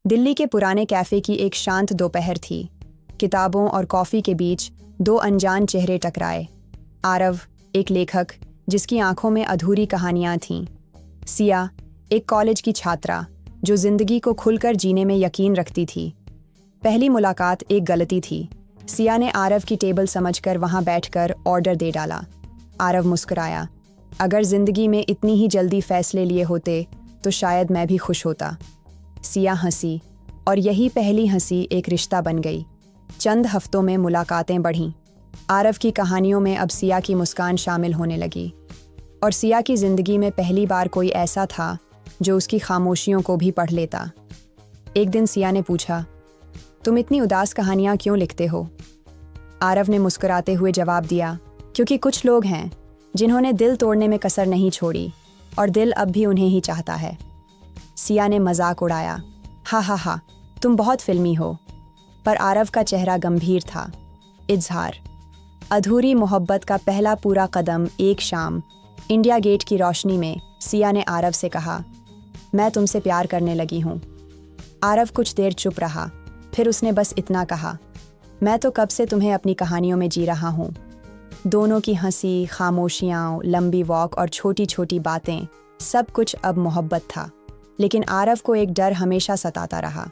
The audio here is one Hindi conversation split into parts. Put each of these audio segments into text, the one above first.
दिल्ली के पुराने कैफ़े की एक शांत दोपहर थी। किताबों और कॉफ़ी के बीच दो अनजान चेहरे टकराए। आरव, एक लेखक जिसकी आंखों में अधूरी कहानियां थीं। सिया, एक कॉलेज की छात्रा जो जिंदगी को खुलकर जीने में यकीन रखती थी। पहली मुलाकात एक गलती थी। सिया ने आरव की टेबल समझकर वहां बैठकर ऑर्डर दे डाला। आरव मुस्कुराया। अगर जिंदगी में इतनी ही जल्दी फैसले लिए होते तो शायद मैं भी खुश होता। सिया हंसी और यही पहली हंसी एक रिश्ता बन गई। चंद हफ्तों में मुलाकातें बढ़ीं। आरव की कहानियों में अब सिया की मुस्कान शामिल होने लगी और सिया की जिंदगी में पहली बार कोई ऐसा था जो उसकी खामोशियों को भी पढ़ लेता। एक दिन सिया ने पूछा, तुम इतनी उदास कहानियां क्यों लिखते हो? आरव ने मुस्कुराते हुए जवाब दिया, क्योंकि कुछ लोग हैं जिन्होंने दिल तोड़ने में कसर नहीं छोड़ी और दिल अब भी उन्हें ही चाहता है। सिया ने मजाक उड़ाया, हा हा हा, तुम बहुत फिल्मी हो। पर आरव का चेहरा गंभीर था। इजहार, अधूरी मोहब्बत का पहला पूरा कदम। एक शाम इंडिया गेट की रोशनी में सिया ने आरव से कहा, मैं तुमसे प्यार करने लगी हूँ। आरव कुछ देर चुप रहा, फिर उसने बस इतना कहा, मैं तो कब से तुम्हें अपनी कहानियों में जी रहा हूँ। दोनों की हंसी, खामोशियाँ, लंबी वॉक और छोटी छोटी बातें, सब कुछ अब मोहब्बत था। लेकिन आरव को एक डर हमेशा सताता रहा,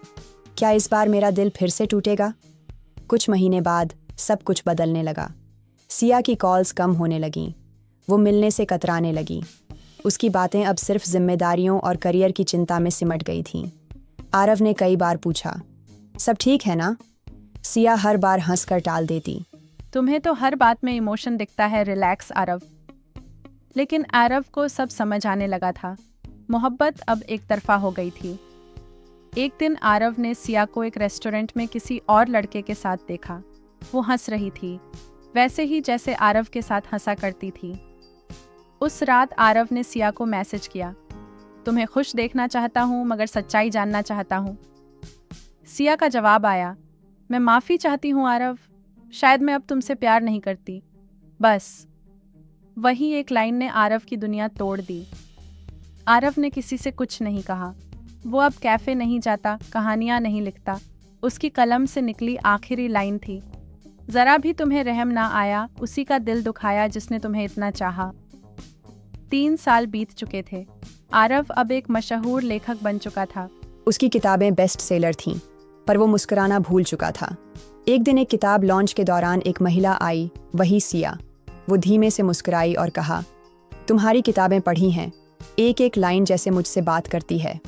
क्या इस बार मेरा दिल फिर से टूटेगा? कुछ महीने बाद सब कुछ बदलने लगा। सिया की कॉल्स कम होने लगीं। वो मिलने से कतराने लगी। उसकी बातें अब सिर्फ जिम्मेदारियों और करियर की चिंता में सिमट गई थीं। आरव ने कई बार पूछा, सब ठीक है ना? सिया हर बार हंसकर टाल देती, तुम्हें तो हर बात में इमोशन दिखता है, रिलैक्स आरव। लेकिन आरव को सब समझ आने लगा था। मोहब्बत अब एक तरफा हो गई थी। एक दिन आरव ने सिया को एक रेस्टोरेंट में किसी और लड़के के साथ देखा। वो हंस रही थी, वैसे ही जैसे आरव के साथ हंसा करती थी। उस रात आरव ने सिया को मैसेज किया, तुम्हें खुश देखना चाहता हूँ मगर सच्चाई जानना चाहता हूँ। सिया का जवाब आया, मैं माफ़ी चाहती हूँ आरव, शायद मैं अब तुमसे प्यार नहीं करती। बस वही एक लाइन ने आरव की दुनिया तोड़ दी। आरव ने किसी से कुछ नहीं कहा। वो अब कैफ़े नहीं जाता, कहानियाँ नहीं लिखता। उसकी कलम से निकली आखिरी लाइन थी, ज़रा भी तुम्हें रहम ना आया, उसी का दिल दुखाया जिसने तुम्हें इतना चाहा। 3 साल बीत चुके थे। आरव अब एक मशहूर लेखक बन चुका था। उसकी किताबें बेस्ट सेलर थीं, पर वो मुस्कुराना भूल चुका था। एक दिन एक किताब लॉन्च के दौरान एक महिला आई, वही सिया। वो धीमे से मुस्कुराई और कहा, तुम्हारी किताबें पढ़ी हैं, एक एक लाइन जैसे मुझसे बात करती है।